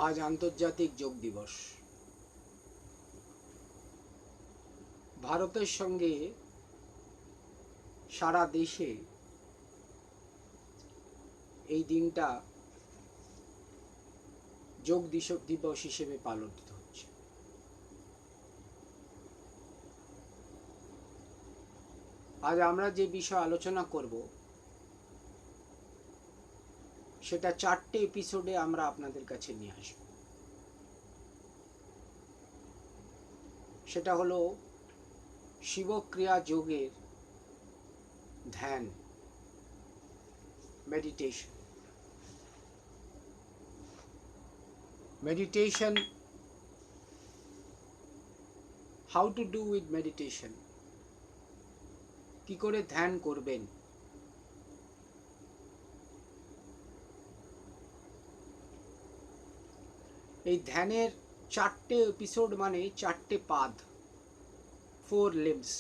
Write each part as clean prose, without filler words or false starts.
আজ আন্তর্জাতিক যোগ দিবস। ভারতের সঙ্গে সারা দেশে এই দিনটা যোগ দিবস হিসেবে পালিত হচ্ছে। আজ আমরা যে বিষয় আলোচনা করব সেটা 4টে এপিসোডে আমরা আপনাদের কাছে নিয়ে আসব। সেটা হলো শিবক্রিয়া যোগের ধ্যান, meditation. Meditation, how to do with meditation, কি করে ধ্যান করবেন। এই ধ্যানের 4টে এপিসোড মানে 4টে পাদ, 4 limbs।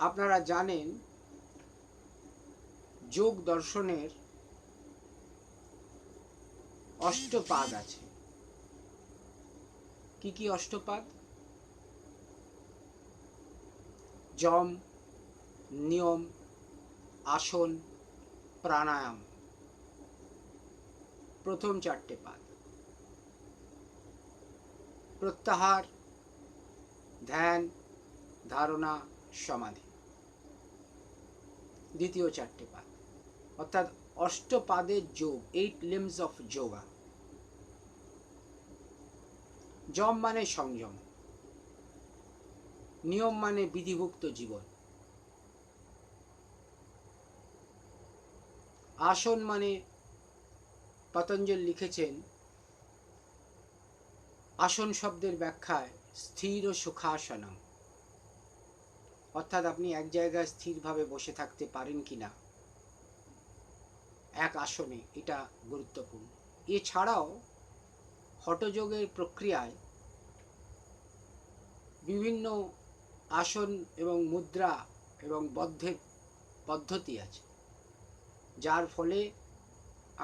আপনারা জানেন যোগ দর্শনের অষ্টপাদ আছে। কি কি অষ্টপাদ? যম, নিয়ম, আসন, প্রাণায়াম। প্রথম 4টে পাদ। প্রত্যাহার, ধ্যান, ধারণা, সমাধি। দ্বিতীয় 4টে পাদ, অর্থাৎ অষ্টপাদের যোগ, 8 limbs of yoga। যম মানে সংযম, নিয়ম মানে বিধিভুক্ত জীবন, আসন মানে পতঞ্জলি লিখেছেন আসন শব্দের ব্যাখ্যায় স্থির ও সুখাসনম, অর্থাৎ আপনি এক জায়গায় স্থিরভাবে বসে থাকতে পারেন কিনা এক আসনে, এটা গুরুত্বপূর্ণ। এছাড়াও হঠযোগের প্রক্রিয়ায় বিভিন্ন আসন এবং মুদ্রা এবং পদ্ধতি আছে, যার ফলে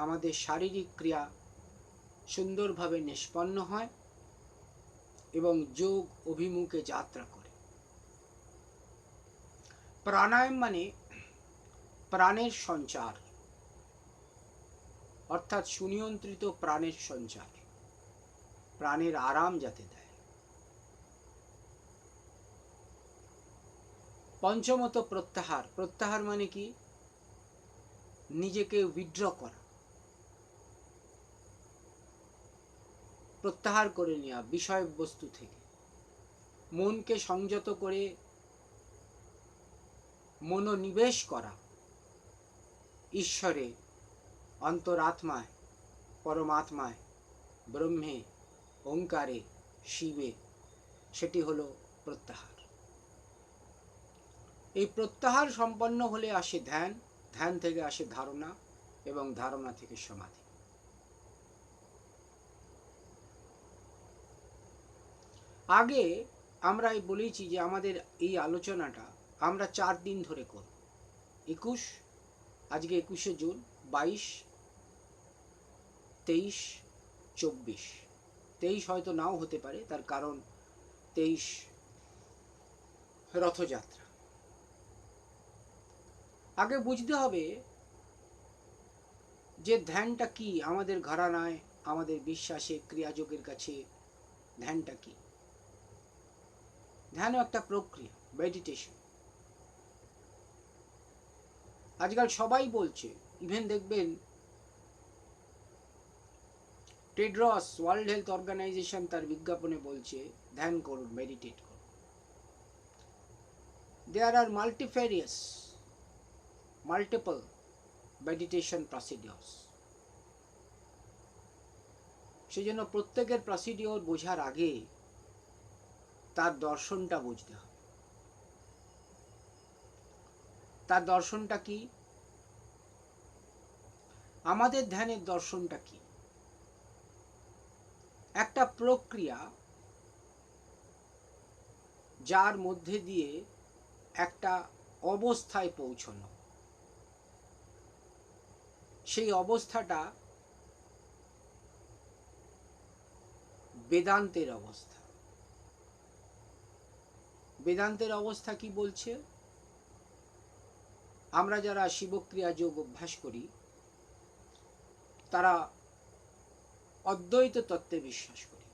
আমাদের শারীরিক ক্রিয়া সুন্দরভাবে নিষ্পন্ন হয় এবং যোগ অভিমুখে যাত্রা করে। প্রাণায়াম মানে প্রাণের সঞ্চার, অর্থাৎ সুনিয়ন্ত্রিত প্রাণের সঞ্চার, প্রাণের আরাম যাতে দেয়। পঞ্চমত প্রত্যাহার। প্রত্যাহার মানে কি? নিজেকে উইথড্র করা, প্রত্যাহার করে নেওয়া বিষয়বস্তু থেকে, মনকে সংযত করে মনোনিবেশ করা ঈশ্বরে, অন্তরাত্মায়, পরমাত্মায়, ব্রহ্মে, ওঙ্কারে, শিবে। সেটি হলো প্রত্যাহার। এই প্রত্যাহার সম্পন্ন হলে আসে ধ্যান, ধ্যান থেকে আসে ধারণা এবং ধারণা থেকে সমাধি। আগে আমরা বলেছি যে আমাদের এই আলোচনাটা আমরা 4 দিন ধরে করব। 21, আজকে 21শে জুন, 22, 23, 24। 23 হয়তো নাও হতে পারে, তার কারণ 23 রথযাত্রা। আগে বুঝতে হবে যে ধ্যানটা কি। আমাদের ঘরানায়, আমাদের বিশ্বাসে, ক্রিয়াযোগের কাছে ধ্যানটা কি? ধ্যানও একটা প্রক্রিয়া, মেডিটেশন। আজকাল সবাই বলছে, ইভেন দেখবেন টেড্রস, ওয়ার্ল্ড হেলথ অর্গানাইজেশন তার বিজ্ঞাপনে বলছে ধ্যান করুন, মেডিটেট করুন। দেয়ার আর মাল্টিপল মেডিটেশন প্রসিডিওরস। সেই জন্য প্রত্যেকের প্রসিডিওর বোঝার আগে তার দর্শনটা বুঝতে হবে। তার দর্শনটা কি? আমাদের ধ্যানের দর্শনটা কি? একটা প্রক্রিয়া যার মধ্যে দিয়ে একটা অবস্থায় পৌঁছানো। সেই অবস্থাটা বেদান্তের অবস্থা। বেদান্তের অবস্থা কি বলছে? আমরা যারা শিবক্রিয়া যোগ অভ্যাস করি তারা অদ্বৈত তত্ত্বে বিশ্বাস করি।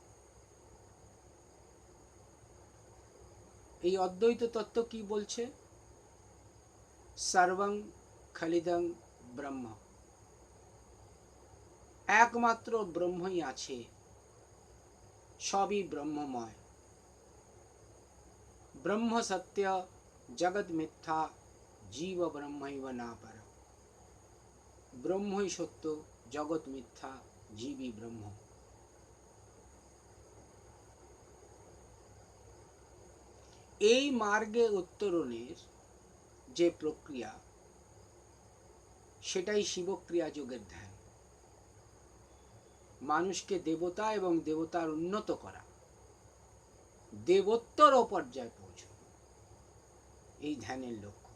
এই অদ্বৈত তত্ত্ব কি বলছে? সর্বং খলিদং ব্রহ্ম, একমাত্র ব্রহ্মই আছে, সবই ব্রহ্মময়। ব্রহ্ম সত্য, জগৎ মিথ্যা, জীব ব্রহ্মৈব না পর। ব্রহ্মই সত্য, জগৎ মিথ্যা, জীবই ব্রহ্ম। এই মার্গে উত্তরণের যে প্রক্রিয়া, সেটাই শিবক্রিয়া যোগের ধ্যান। মানুষকে দেবতা এবং দেবতার উন্নত করা, দেবোত্তর পর্যায়ে পৌঁছানো, এই ধ্যানের লক্ষ্য।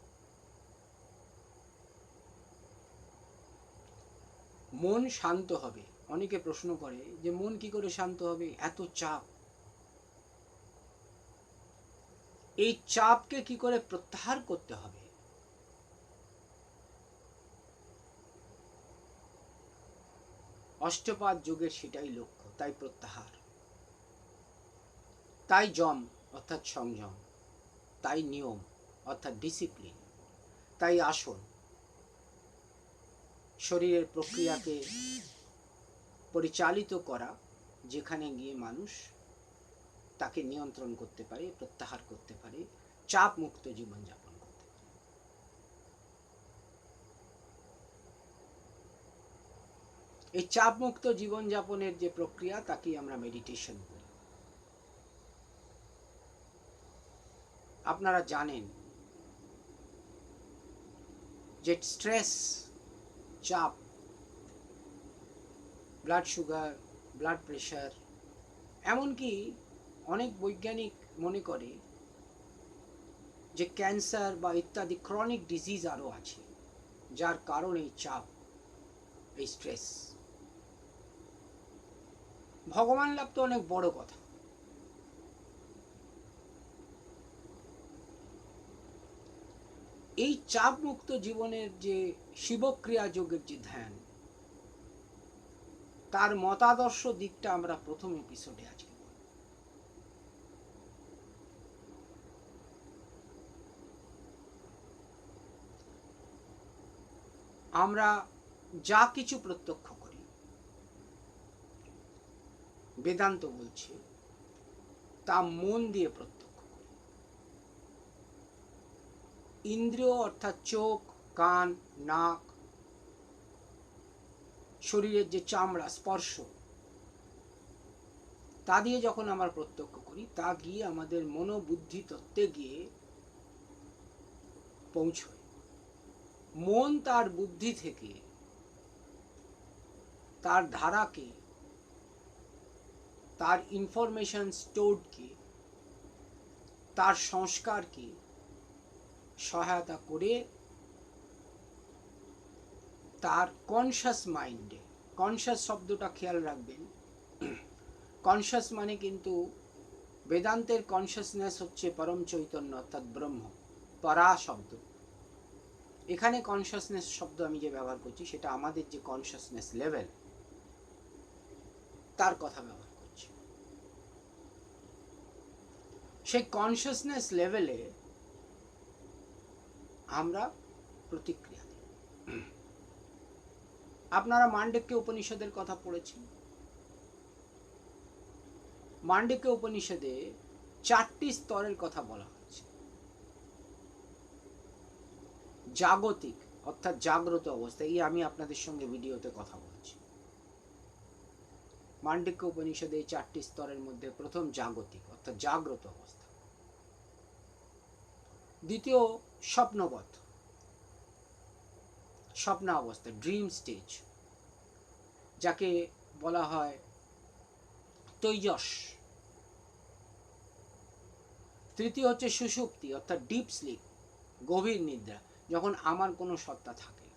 মন শান্ত হবে। অনেকে প্রশ্ন করে যে মন কি করে শান্ত হবে, এত চাপ। এই চাপকে কি করে প্রত্যাহার করতে হবে? অষ্টপাদ যোগের সেটাই লক্ষ্য, তাই প্রত্যাহার, তাই যম অর্থাৎ সংযম, তাই নিয়ম অর্থাৎ ডিসিপ্লিন, তাই আসন। শরীরের প্রক্রিয়াকে পরিচালিত করা, যেখানে গিয়ে মানুষ তাকে নিয়ন্ত্রণ করতে পারে, প্রত্যাহার করতে পারে, চাপ মুক্ত জীবনযাপন করতে পারে। এই চাপ মুক্ত জীবনযাপনের যে প্রক্রিয়া, তাকেই আমরা মেডিটেশন বলি। আপনারা জানেন যে স্ট্রেস, চাপ, ব্লাড সুগার, ব্লাড প্রেশার, এমনকি অনেক বৈজ্ঞানিক মনে করে যে ক্যান্সার বা ইত্যাদি ক্রনিক ডিজিজ আরও আছে, যার কারণ এই চাপ, এই স্ট্রেস। ভগবান লাভ তো অনেক বড় কথা, এই চাপ মুক্ত জীবনের যে শিবক্রিয়া যোগের যে ধ্যান, তার মতাদর্শ দিকটা আমরা প্রথম এপিসোডে আজকে বলব। আমরা যা কিছু প্রত্যক্ষ করি, বেদান্ত বলছে তা মন দিয়ে প্রত্যক্ষ করি। ইন্দ্রিয় অর্থাৎ চোখ, কান, নাক, শরীরের যে চামড়া, স্পর্শ, তা দিয়ে যখন আমরা প্রত্যক্ষ করি, তা গিয়ে আমাদের মনোবুদ্ধি তত্ত্বে গিয়ে পৌঁছয়। মন তার বুদ্ধি থেকে তার ধারাকে, তার ইনফরমেশন স্টোরকে, তার সংস্কারকে সহায়তা করে তার কনশাস মাইন্ডে, কনশাস শব্দটা খেয়াল রাখবেন, কনশাস মানে কিন্তু বেদান্তের কনশাসনেস হচ্ছে পরম চৈতন্য অর্থাৎ ব্রহ্ম, পরা শব্দ। এখানে কনশাসনেস শব্দ আমি যে ব্যবহার করছি, সেটা আমাদের যে কনশাসনেস লেভেল, তার কথা ব্যবহার করছি। সেই কনশাসনেস লেভেলে আমরা প্রতিক্রিয়া দিই। আপনারা মান্ডক্য উপনিষদের কথা পড়েছেন। মান্ডক্য উপনিষদে 4টি স্তরের কথা বলা হয়েছে। জাগতিক অর্থাৎ জাগ্রত অবস্থা, এই আমি আপনাদের সঙ্গে ভিডিওতে কথা বলছি। মান্ডক্য উপনিষদে 4টি স্তরের মধ্যে প্রথম জাগতিক অর্থাৎ জাগ্রত অবস্থা, দ্বিতীয় স্বপ্নবৎ, স্বপ্ন অবস্থা, ড্রিম স্টেজ, যাকে বলা হয় তৈজস। তৃতীয় হচ্ছে সুষুপ্তি অর্থাৎ ডিপ স্লিপ, গভীর নিদ্রা, যখন আমার কোনো সত্তা থাকে।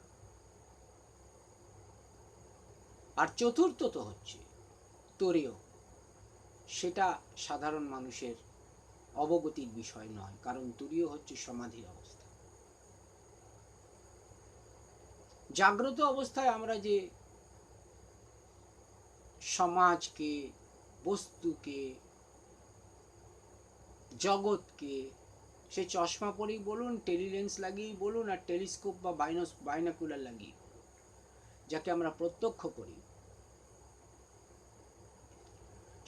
আর চতুর্থত হচ্ছে তোরেয়। সেটা সাধারণ মানুষের অবগতির বিষয় নয়, কারণ তুরীয় হচ্ছে সমাধির অবস্থা। জাগ্রত অবস্থায় আমরা যে সমাজকে, বস্তুকে, জগৎকে, সে চশমা পরেই বলুন, টেলিলেন্স লাগিয়েই বলুন, আর টেলিস্কোপ বা বাইনাকুলার লাগিয়ে, যাকে আমরা প্রত্যক্ষ করি,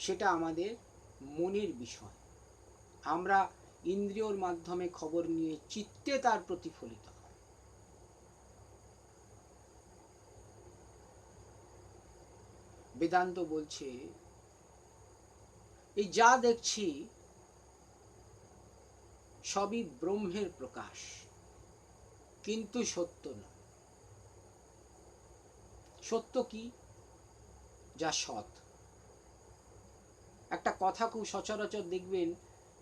সেটা আমাদের মনের বিষয়। আমরা ইন্দ্রিয়র মাধ্যমে খবর নিয়ে চিত্তে তার প্রতিফলিত হয়। বেদান্ত বলছে এই যা দেখছি সবই ব্রহ্মের প্রকাশ, কিন্তু সত্য নয়। সত্য কি? যা সৎ। একটা কথা খুব সচরাচর দেখবেন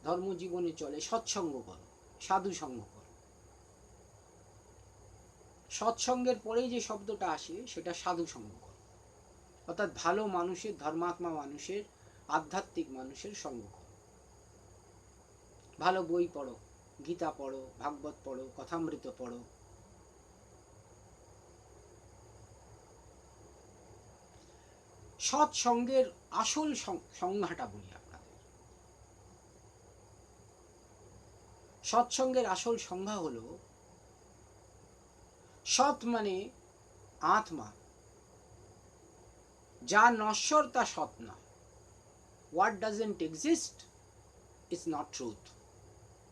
ধর্মজীবনে চলে, সৎসঙ্গ করো, সাধু সঙ্গ করো। সৎসঙ্গের পরেই যে শব্দটা আসে সেটা সাধু সঙ্গ করো, অর্থাৎ ভালো মানুষের, ধর্মাত্মা মানুষের, আধ্যাত্মিক মানুষের সঙ্গ করো। ভালো বই পড়ো, গীতা পড়ো, ভাগবত পড়ো, কথামৃত পড়ো। সৎসঙ্গের আসল সংজ্ঞাটা বলি আপনাদের। সৎসঙ্গের আসল সংজ্ঞা হলো, সৎ মানে আত্মা। যা নশ্বর তা সৎ নয়। What doesn't exist is not truth.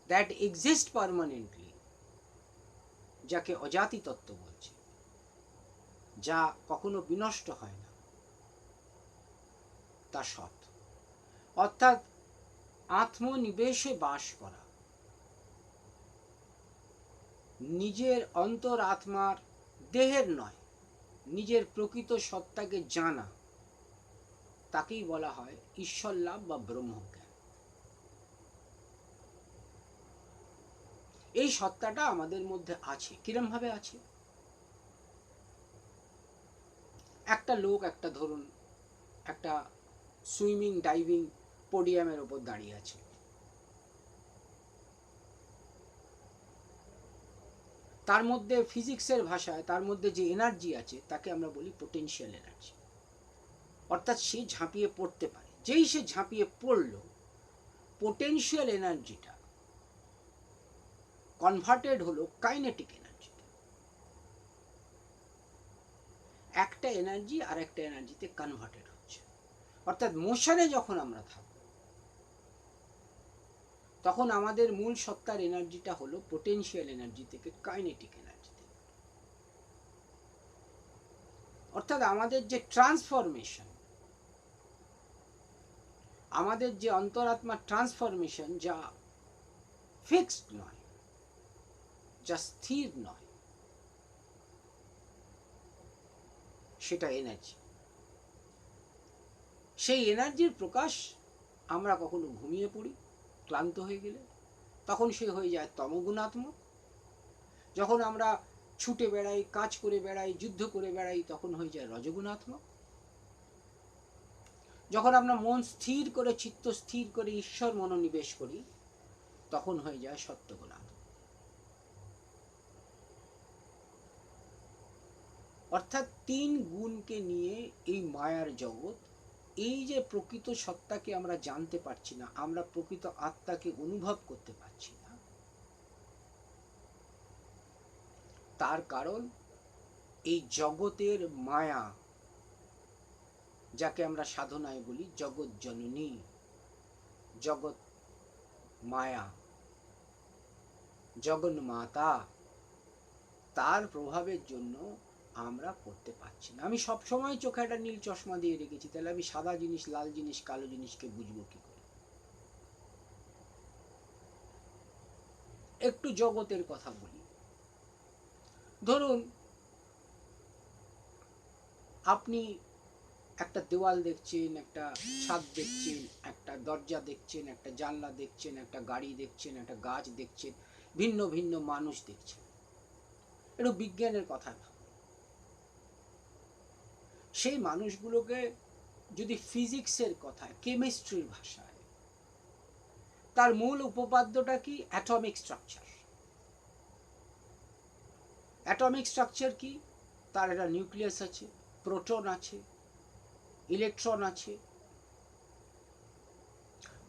That exists permanently, যাকে অজাতি তত্ত্ব বলছে, যা কখনো বিনষ্ট হয় না, তা সৎ। অর্থাৎ আত্মনিবেশে বাস করা, নিজের অন্তর আত্মার, দেহের নয়, নিজের প্রকৃত সত্তাকে জানা, তাকেই বলা হয় ঈশ্বর লাভ বা ব্রহ্মজ্ঞান। এই সত্তাটা আমাদের মধ্যে আছে। কিরম ভাবে আছে? একটা লোক, একটা ধরুন একটা সুইমিং ডাইভিং পোডিয়ামের উপর দাঁড়িয়ে আছে। তার মধ্যে ফিজিক্সের ভাষায় তার মধ্যে যে এনার্জি আছে তাকে আমরা বলি পোটেনশিয়াল এনার্জি। অর্থাৎ সে ঝাঁপিয়ে পড়তে পারে। যেই সে ঝাঁপিয়ে পড়ল, পোটেনশিয়াল এনার্জিটা কনভার্টেড হলো কাইনেটিক এনার্জিতে। একটা এনার্জি আর একটা এনার্জিতে কনভার্টেড হচ্ছে। অর্থাৎ মোশনে যখন আমরা থাকব, তখন আমাদের মূল সত্তার এনার্জিটা হলো পোটেনশিয়াল এনার্জি থেকে কাইনেটিক এনার্জিতে। অর্থাৎ আমাদের যে ট্রান্সফরমেশন, আমাদের যে অন্তরাত্মার ট্রান্সফরমেশন, যা ফিক্সড নয়, যা স্থির নয়, সেটা এনার্জি। সেই এনার্জির প্রকাশ আমরা কখনো ঘুমিয়ে পড়ি ক্লান্ত হয়ে গেলে, তখন সে হয়ে যায় তমগুণাত্মক। যখন আমরা ছুটে বেড়াই, কাজ করে বেড়াই, যুদ্ধ করে বেড়াই, তখন হয়ে যায় রজগুণাত্মক। যখন আমরা মন স্থির করে, চিত্ত স্থির করে ঈশ্বর মনোনিবেশ করি, তখন হয়ে যায় সত্যগুণাত্মক। অর্থাৎ তিন গুণকে নিয়ে এই মায়ার জগৎ। এই যে প্রকৃত সত্তাকে আমরা জানতে পারছি না, আমরা প্রকৃত আত্মাকে অনুভব করতে পারছি না, তার কারণ এই জগতের মায়া, যাকে আমরা সাধনায় বলি জগৎ জননী, জগৎ মায়া, জগন্মাতা, তার প্রভাবের জন্য আমরা করতে পারছি না। আমি সবসময় চোখে একটা নীল চশমা দিয়ে রেখেছি, তাহলে আমি সাদা জিনিস, লাল জিনিস, কালো জিনিসকে বুঝবো কি করে? একটু জগতের কথা বলি। ধরুন আপনি একটা দেওয়াল দেখছেন, একটা ছাদ দেখছেন, একটা দরজা দেখছেন, একটা জানলা দেখছেন, একটা গাড়ি দেখছেন, একটা গাছ দেখছেন, ভিন্ন ভিন্ন মানুষ দেখছেন। একটু বিজ্ঞানের কথা। সেই মানুষগুলোকে যদি ফিজিক্সের কথায়, কেমিস্ট্রির ভাষায়, তার মূল উপপাদ্যটা কি? Atomic structure. অ্যাটমিক স্ট্রাকচার কি? তার একটা নিউক্লিয়াস আছে, প্রোটন আছে, ইলেকট্রন আছে।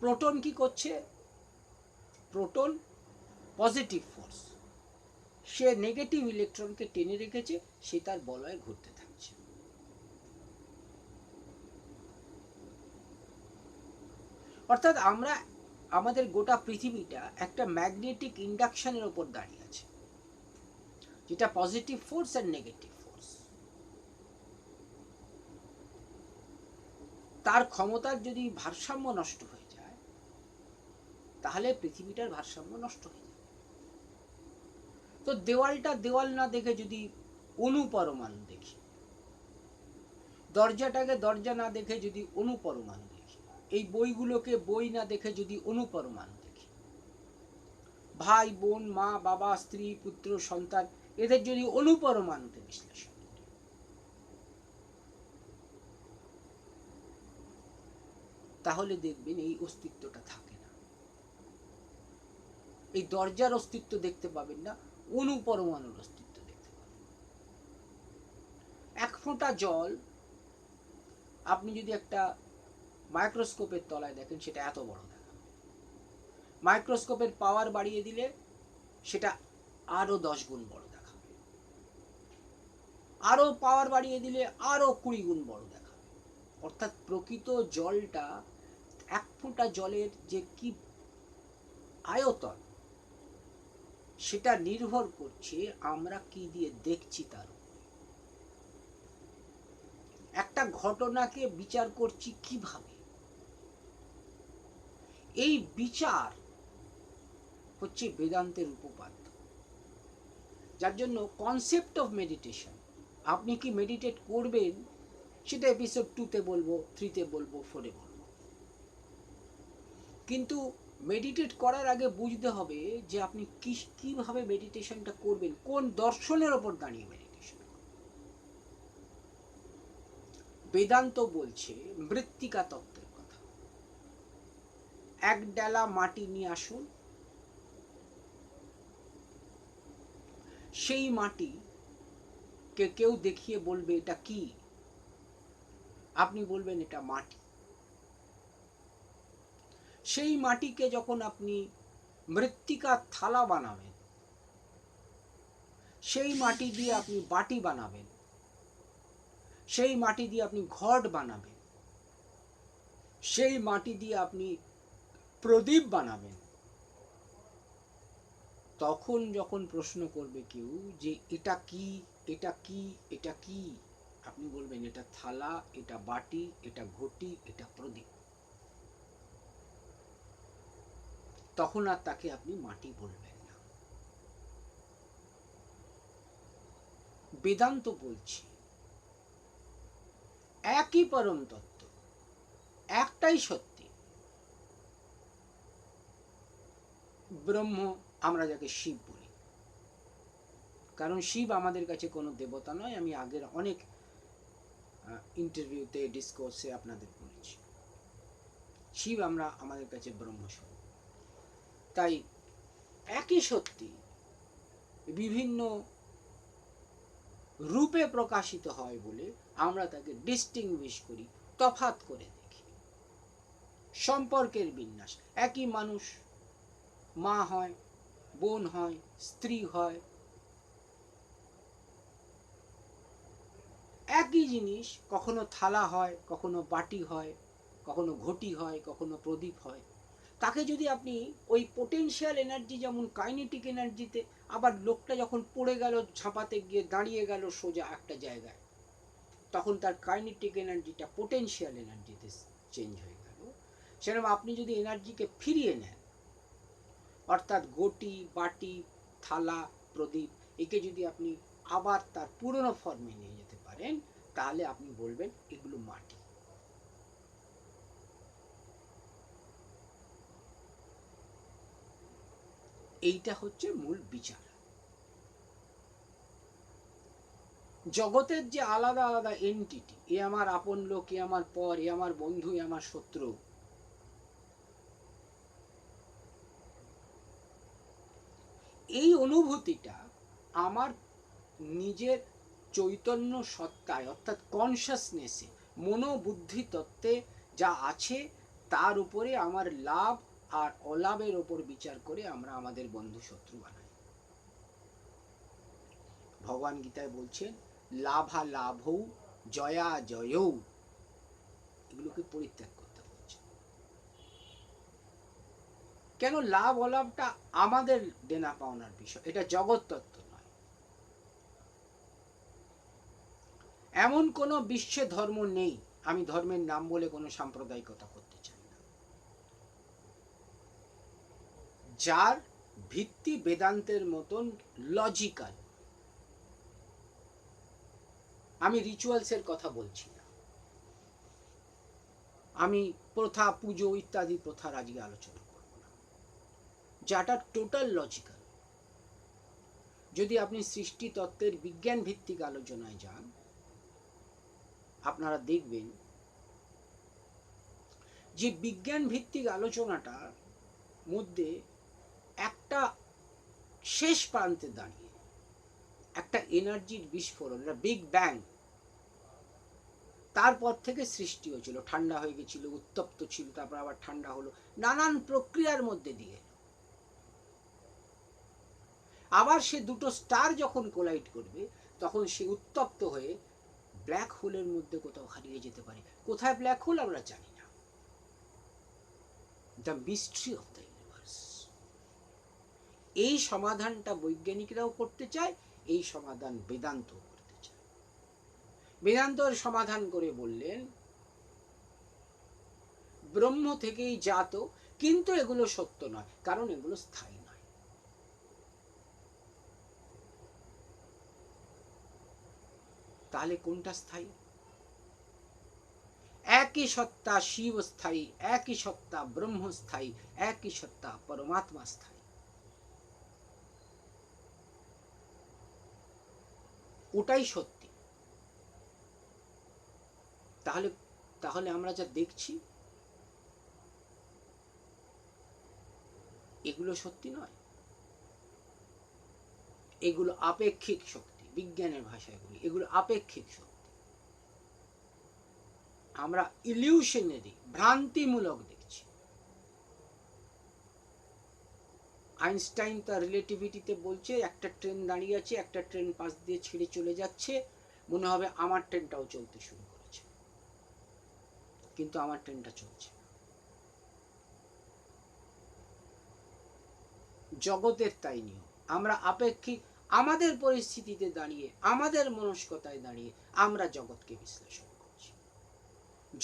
প্রোটন কি করছে? প্রোটন পজিটিভ ফোর্স, সে নেগেটিভ ইলেকট্রনকে টেনে রেখেছে, সে তার বলয়ে ঘুরতে থাকছে। অর্থাৎ আমরা, আমাদের গোটা পৃথিবীটা একটা ম্যাগনেটিক ইন্ডাকশনের উপর দাঁড়িয়ে আছে, যেটা পজিটিভ ফোর্স আর নেগেটিভ ফোর্স। তার ক্ষমতার যদি ভারসাম্য নষ্ট হয়ে যায়, তাহলে পৃথিবীটার ভারসাম্য নষ্ট হয়ে যায়। তো দেওয়ালটা দেওয়াল না দেখে যদি অণুপরমাণু দেখি, দরজাটাকে দরজা না দেখে যদি অণুপরমাণু দেখি, এই বইগুলোকে বই না দেখে যদি অণুপরমাণু দেখি, ভাই বোন, মা বাবা, স্ত্রী পুত্র সন্তান, এদের যদি অণুপরমাণুতে বিশ্লেষণ, তাহলে দেখবেন এই অস্তিত্বটা থাকে না। এই দরজার অস্তিত্ব দেখতে পাবেন না, অণুপরমাণুর অস্তিত্ব দেখতে পাবেন। এক ফোঁটা জল আপনি যদি একটা মাইক্রোস্কোপের তলায় দেখেন, সেটা এত বড় দেখাবে। মাইক্রোস্কোপের পাওয়ার বাড়িয়ে দিলে সেটা আরো 10 গুণ বড় দেখাবে, আরো পাওয়ার বাড়িয়ে দিলে আরো 20 গুণ বড় দেখাবে। অর্থাৎ প্রকৃত জলটা, এক ফোঁটা জলের যে কি আয়তন, সেটা নির্ভর করছে আমরা কি দিয়ে দেখছি তার উপর। একটা ঘটনাকে বিচার করছি কিভাবে, এই বিচার হচ্ছে বেদান্তের উপপাদ্য। যার জন্য কনসেপ্ট অফ মেডিটেশন, আপনি কি মেডিটেট করবেন সেটা এপিসোড 2-তে বলবো, 3-তে বলবো, 4-এ বলবো। কিন্তু মেডিটেট করার আগে বুঝতে হবে যে আপনি কিভাবে মেডিটেশনটা করবেন, কোন দর্শনের ওপর দাঁড়িয়ে মেডিটেশন করবেন। বেদান্ত বলছে মৃত্তিকা তত্ত্বের কথা। এক ডালা মাটি নিয়ে আসুন, সেই মাটি কে কেউ দেখিয়ে বলবে এটা কি, আপনি বলবেন এটা মাটি। সেই মাটিকে যখন আপনি মৃত্তিকার থালা বানাবেন, সেই মাটি দিয়ে আপনি বাটি বানাবেন, সেই মাটি দিয়ে আপনি ঘট বানাবেন, সেই মাটি দিয়ে আপনি প্রদীপ বানাবেন, তখন যখন প্রশ্ন করবে কেউ যে এটা কি, এটা কি, এটা কি, আপনি বলবেন এটা থালা, এটা বাটি, এটা ঘটি, এটা প্রদীপ। তখন আর তাকে আপনি মাটি বলবেন না। বেদান্ত বলছে একই পরম তত্ত্ব, একটাই সত্যি, ব্রহ্ম, আমরা যাকে শিব বলি। কারণ শিব আমাদের কাছে কোনো দেবতা নয়, আমি আগের অনেক ইন্টারভিউতে, ডিসকোর্সে আপনাদের বলেছি, শিব আমরা আমাদের কাছে ব্রহ্মস্বরূপ। তাই একই সত্যি বিভিন্ন রূপে প্রকাশিত হয় বলে আমরা তাকে ডিস্টিংগুইশ করি, তফাৎ করে দেখি। সম্পর্কের বিন্যাস, একই মানুষ, মা হয়, বোন হয়, স্ত্রী হয়, একই জিনিস কখনো থালা হয়, কখনো বাটি হয়, কখনো ঘটি হয়, কখনো প্রদীপ হয়। তাকে যদি আপনি ওই পোটেনশিয়াল এনার্জি, যেমন কাইনেটিক এনার্জিতে, আবার লোকটা যখন পড়ে গেল, ঝাঁপাতে গিয়ে দাঁড়িয়ে গেল সোজা একটা জায়গায়, তখন তার কাইনেটিক এনার্জিটা পোটেনশিয়াল এনার্জিতে চেঞ্জ হয়ে গেল। সেরকম আপনি যদি এনার্জিকে ফিরিয়ে নেন, অর্থাৎ ঘটি, বাটি, থালা, প্রদীপ, একে যদি আপনি আবার তার পুরনো ফর্মে নিয়ে যেতে পারেন, তাহলে আপনি বলবেন এগুলো মাটি। এইটা হচ্ছে মূল বিচার। জগতের যে আলাদা আলাদা এন্টিটি, এ আমার আপন লোক, এ আমার পর, এ আমার বন্ধু, এ আমার শত্রু, এই অনুভূতিটা আমার নিজের চৈতন্য সত্তায় অর্থাৎ কনসাসনেসে, মনোবুদ্ধি তত্ত্বে যা আছে তার উপরে আমার লাভ আর অলাভের ওপর বিচার করে আমরা আমাদের বন্ধু শত্রু বানাই। ভগবান গীতায় বলছেন লাভা লাভৌ জয়া জয়ৌ, এগুলোকে পরিত্যাগ করতে বলছে। কেন? লাভ অলাভটা আমাদের দেনা পাওনার বিষয়, এটা জগৎ তত্ত্ব নয়। এমন কোনো বিশ্বে ধর্ম নেই, আমি ধর্মের নাম বলে কোনো সাম্প্রদায়িকতা করতে চাই না, যার ভিত্তি বেদান্তের মতন লজিক্যাল। আমি রিচুয়ালসের কথা বলছি না, আমি প্রথা, পুজো ইত্যাদি প্রথার আজকে আলোচনা করব না, যাটা টোটাল লজিক্যাল। যদি আপনি সৃষ্টি তত্ত্বের বিজ্ঞান ভিত্তিক আলোচনায় যান, আপনারা দেখবেন যে বিজ্ঞান ভিত্তিক আলোচনাটার মধ্যে একটা শেষ প্রান্তে দাঁড়িয়ে একটা এনার্জির বিস্ফোরণ, বিগ ব্যাং, তারপর থেকে সৃষ্টি হয়েছিল, ঠান্ডা হয়ে গেছিল, উত্তপ্ত ছিল, তারপর আবার ঠান্ডা হলো, নানান প্রক্রিয়ার মধ্যে দিয়ে। আবার সে দুটো স্টার যখন কোলাইড করবে, তখন সে উত্তপ্ত হয়ে ব্ল্যাক হোলের মধ্যে কোথাও হারিয়ে যেতে পারে। কোথায় ব্ল্যাক হোল আমরা জানি না। The mystery of the universe, এই সমাধানটা বৈজ্ঞানিকরাও করতে চায়, এই সমাধান বেদান্ত করতে চায়। বেদান্তর সমাধান করে বললেন ব্রহ্ম থেকেই জাত, কিন্তু এগুলো সত্য নয়, কারণ এগুলো স্থায়ী নয়। তাহলে কোনটা স্থায়ী? একই সত্তা শিব স্থায়ী, একই সত্তা ব্রহ্ম স্থায়ী, একই সত্তা পরমাত্মা স্থায়ী। ওটাই সত্যি। তাহলে তাহলে আমরা যা দেখছি এগুলো সত্যি নয়, এগুলো আপেক্ষিক শক্তি। বিজ্ঞানের ভাষায় বলি এগুলো আপেক্ষিক শক্তি। আমরা ইলিউশনারি, ভ্রান্তিমূলক দেখছি। আইনস্টাইন তার রিলেটিভিটিতে বলছে একটা ট্রেন দাঁড়িয়ে আছে, একটা ট্রেন পাশ দিয়ে ছেড়ে চলে যাচ্ছে, মনে হবে আমার ট্রেনটাও চলতে শুরু করেছে, কিন্তু আমার ট্রেনটা চলছে। জগতের তাই নিয়ম। আমরা আপেক্ষিক, আমাদের পরিস্থিতিতে দাঁড়িয়ে, আমাদের মনস্কতায় দাঁড়িয়ে আমরা জগৎকে বিশ্লেষণ করছি।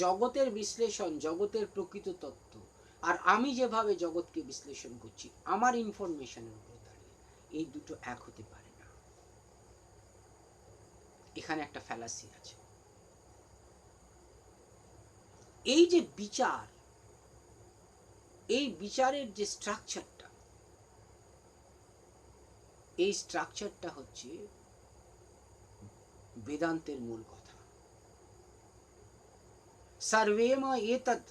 জগতের বিশ্লেষণ, জগতের প্রকৃত তত্ত্ব, আর আমি যেভাবে জগৎকে বিশ্লেষণ করছি আমার ইনফরমেশনের উপরে দাঁড়িয়ে, এই দুটো এক হতে পারে না। এখানে একটা ফ্যালাসি আছে। এই যে বিচার, এই বিচারের যে স্ট্রাকচারটা, এই স্ট্রাকচারটা হচ্ছে বেদান্তের মূল কথা। সর্বেম এতদ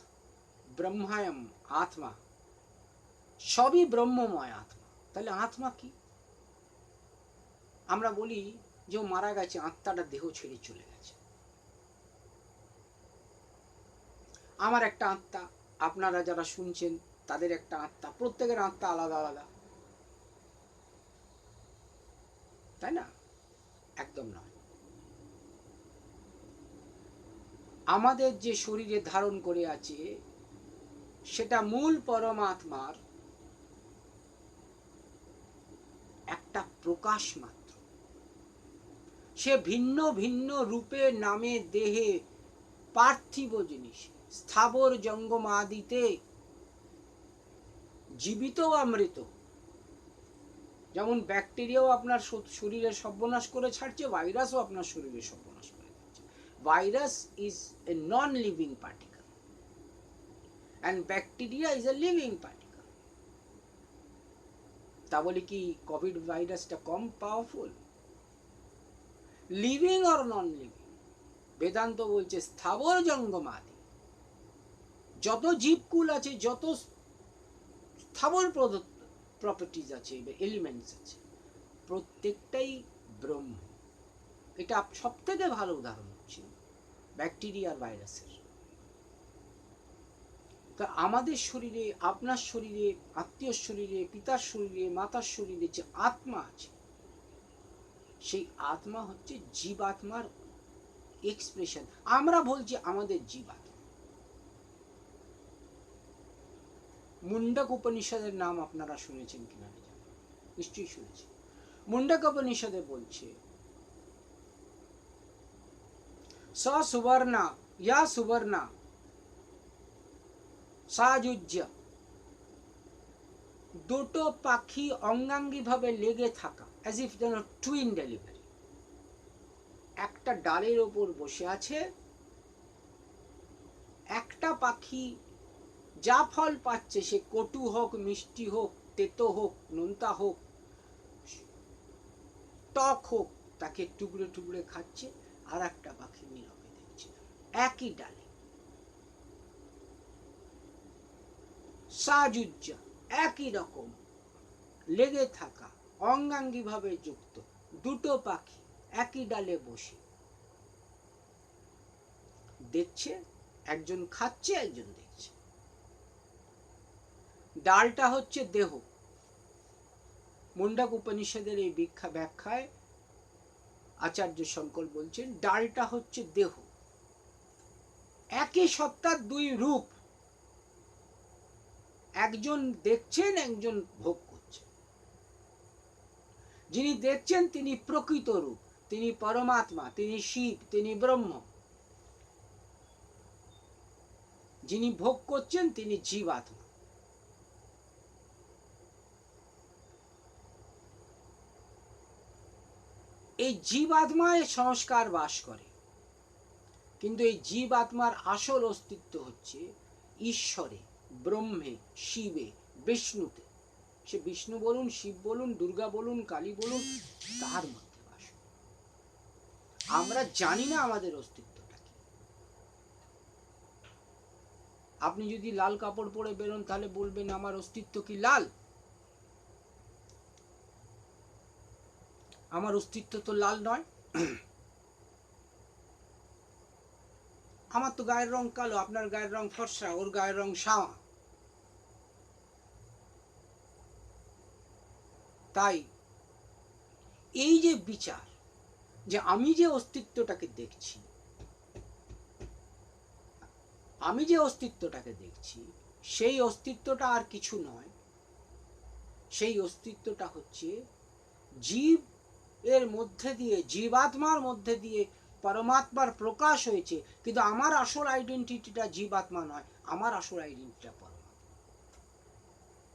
ব্রহ্মায়ম আত্মা, সবই ব্রহ্মময় আত্মা। তাহলে আত্মা কি? আমরা বলি যে ও মারা গেছে, আত্মাটা দেহ ছেড়ে চলে গেছে। আমার একটা আত্মা, আপনারা যারা শুনছেন তাদের একটা আত্মা, প্রত্যেকের আত্মা আলাদা আলাদা, তাই না? একদম নয়। আমাদের যে শরীরে ধারণ করে আছে সেটা মূল পরমাত্মার একটা প্রকাশ মাত্র। সে ভিন্ন ভিন্ন রূপে, নামে, দেহে, পার্থিব জিনিস, স্থাবর জঙ্গম আদিতে জীবিত অমৃত। যেমন ব্যাকটেরিয়াও আপনার শরীরে সর্বনাশ করে ছাড়ছে, ভাইরাসও আপনার শরীরে সর্বনাশ করে দিচ্ছে। Virus is a non living particle and bacteria is a living particle. তা বলে কি কোভিড ভাইরাসটা কম powerful? Living or non living. Vedanta বলছে স্থাবর জঙ্গমাদি যত জীবকুল আছে, যত স্থাবর প্রপার্টিজ আছে, এলিমেন্টস আছে, প্রত্যেকটাই ব্রহ্ম। এটা সব থেকে ভালো উদাহরণ হচ্ছে ব্যাকটেরিয়া আর ভাইরাসের। তা আমাদের শরীরে, আপনার শরীরে, আত্মীয় শরীরে, পিতার শরীরে, মাতার শরীরে যে আত্মা আছে, সেই আত্মা হচ্ছে জীবাত্মার এক্সপ্রেশন। আমরা বলছি আমাদের জীবাত্মা। মুন্ডক উপনিষদের নাম আপনারা শুনেছেন কিনা জানেন, নিশ্চয়ই শুনেছেন। মুন্ডক উপনিষদে বলছে স সুবর্ণা ইয়া সুবর্ণা সাযুজ্য, দুটো পাখি অঙ্গাঙ্গি ভাবে লেগে থাকা, অ্যাজ ইফ যেন টুইন ডেলিভারি। একটা ডালের ওপর বসে আছে, একটা পাখি যা ফল পাচ্ছে, সে কটু হোক, মিষ্টি হোক, তেতো হোক, নোনতা হোক, টক হোক, তাকে টুকরে টুকরে খাচ্ছে। আর একটা পাখি নীরবে দেখছে, একই ডালে। সাযুজ্য, একই রকম লেগে থাকা, অঙ্গাঙ্গি ভাবে যুক্ত দুটো পাখি একই ডালে বসে দেখছে, একজন খাচ্ছে, একজন দেখছে। ডালটা হচ্ছে দেহ। মুন্ডক উপনিষদের এই ব্যাখ্যায় আচার্য শঙ্কর বলছেন ডালটা হচ্ছে দেহ। একই সত্তার দুই রূপ, একজন দেখছেন, একজন ভোগ করছেন। যিনি দেখছেন তিনি প্রকৃত রূপ, তিনি পরমাত্মা, তিনি শিব, তিনি ব্রহ্ম। যিনি ভোগ করছেন তিনি জীবাত্মা। এই জীবাত্মায় সংস্কার বাস করে, কিন্তু এই জীবাত্মার আসল অস্তিত্ব হচ্ছে ঈশ্বরে, ব্রহ্মে, শিবে, বিষ্ণুতে। সে বিষ্ণু বলুন, শিব বলুন, দুর্গা বলুন, কালী বলুন, তার মধ্যে বাস। আমরা জানি না আমাদের অস্তিত্বটা কি। আপনি যদি লাল কাপড় পরে বেরোন, তাহলে বলবেন আমার অস্তিত্ব কি লাল? আমার অস্তিত্ব তো লাল নয়। আমার তো গায়ের রং কালো, আপনার গায়ের রং ফর্সা, ওর গায়ের রং সাওয়া। তাই এই যে বিচার, যে আমি যে অস্তিত্বটাকে দেখছি, আমি যে অস্তিত্বটাকে দেখছি, সেই অস্তিত্বটা আর কিছু নয়। সেই অস্তিত্বটা হচ্ছে জীব এর মধ্যে দিয়ে, জীবাত্মার মধ্যে দিয়ে পরমাত্মার প্রকাশ হয়েছে। কিন্তু আমার আসল আইডেন্টিটিটা জীবাত্মা নয়, আমার আসল আইডেন্টিটিটা পরমাত্মা।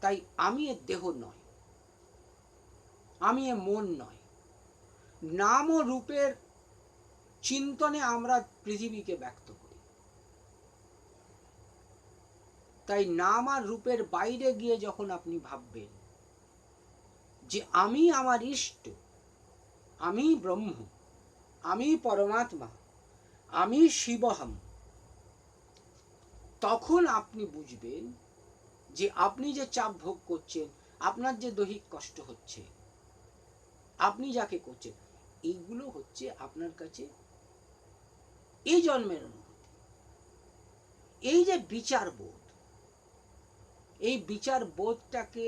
তাই আমি এর দেহ নয়, আমি এ মন নয়। নাম ও রূপের চিন্তনে আমরা পৃথিবীকে ব্যক্ত করি। তাই নাম আর রূপের বাইরে গিয়ে যখন আপনি ভাববেন যে আমি আমার ইষ্ট, আমি ব্রহ্ম, আমি পরমাত্মা, আমি শিবহম, তখন আপনি বুঝবেন যে আপনি যে চাপ ভোগ করছেন, আপনার যে দৈহিক কষ্ট হচ্ছে, আপনি যাকে করছেন, এইগুলো হচ্ছে আপনার কাছে এই জন্মের অনুভূতি। এই যে বিচার বোধ, এই বিচার বোধটাকে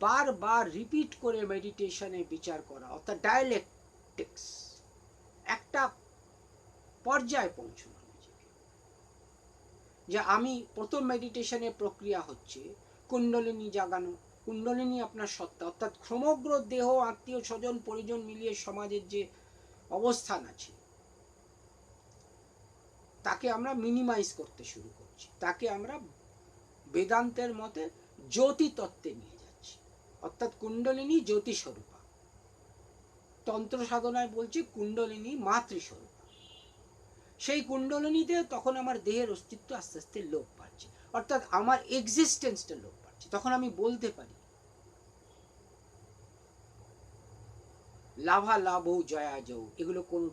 বারবার রিপিট করে মেডিটেশনে বিচার করা, অর্থাৎ ডায়ালেকটিক্স, একটা পর্যায়ে পৌঁছানো। যে আমি প্রথম মেডিটেশনের প্রক্রিয়া হচ্ছে কুণ্ডলিনী জাগানো। কুণ্ডলিনী আপনার সত্তা, অর্থাৎ সমগ্র দেহ, আত্মীয় স্বজন, পরিজন মিলিয়ে সমাজের যে অবস্থান আছে, তাকে আমরা মিনিমাইজ করতে শুরু করছি। তাকে আমরা বেদান্তের মতে জ্যোতি তত্ত্বে নিয়ে যাচ্ছি, অর্থাৎ কুণ্ডলিনী জ্যোতি স্বরূপা। তন্ত্র সাধনায় বলছে কুণ্ডলিনী মাতৃস্বরূপা। সেই কুণ্ডলিনীতে তখন আমার দেহের অস্তিত্ব আস্তে আস্তে লোপ পাচ্ছে, অর্থাৎ আমার এক্সিস্টেন্সটা লোপ পাচ্ছে। তখন আমি বলতে পারি লাভা লাভ জয়া যৌ, এগুলো কোনোটা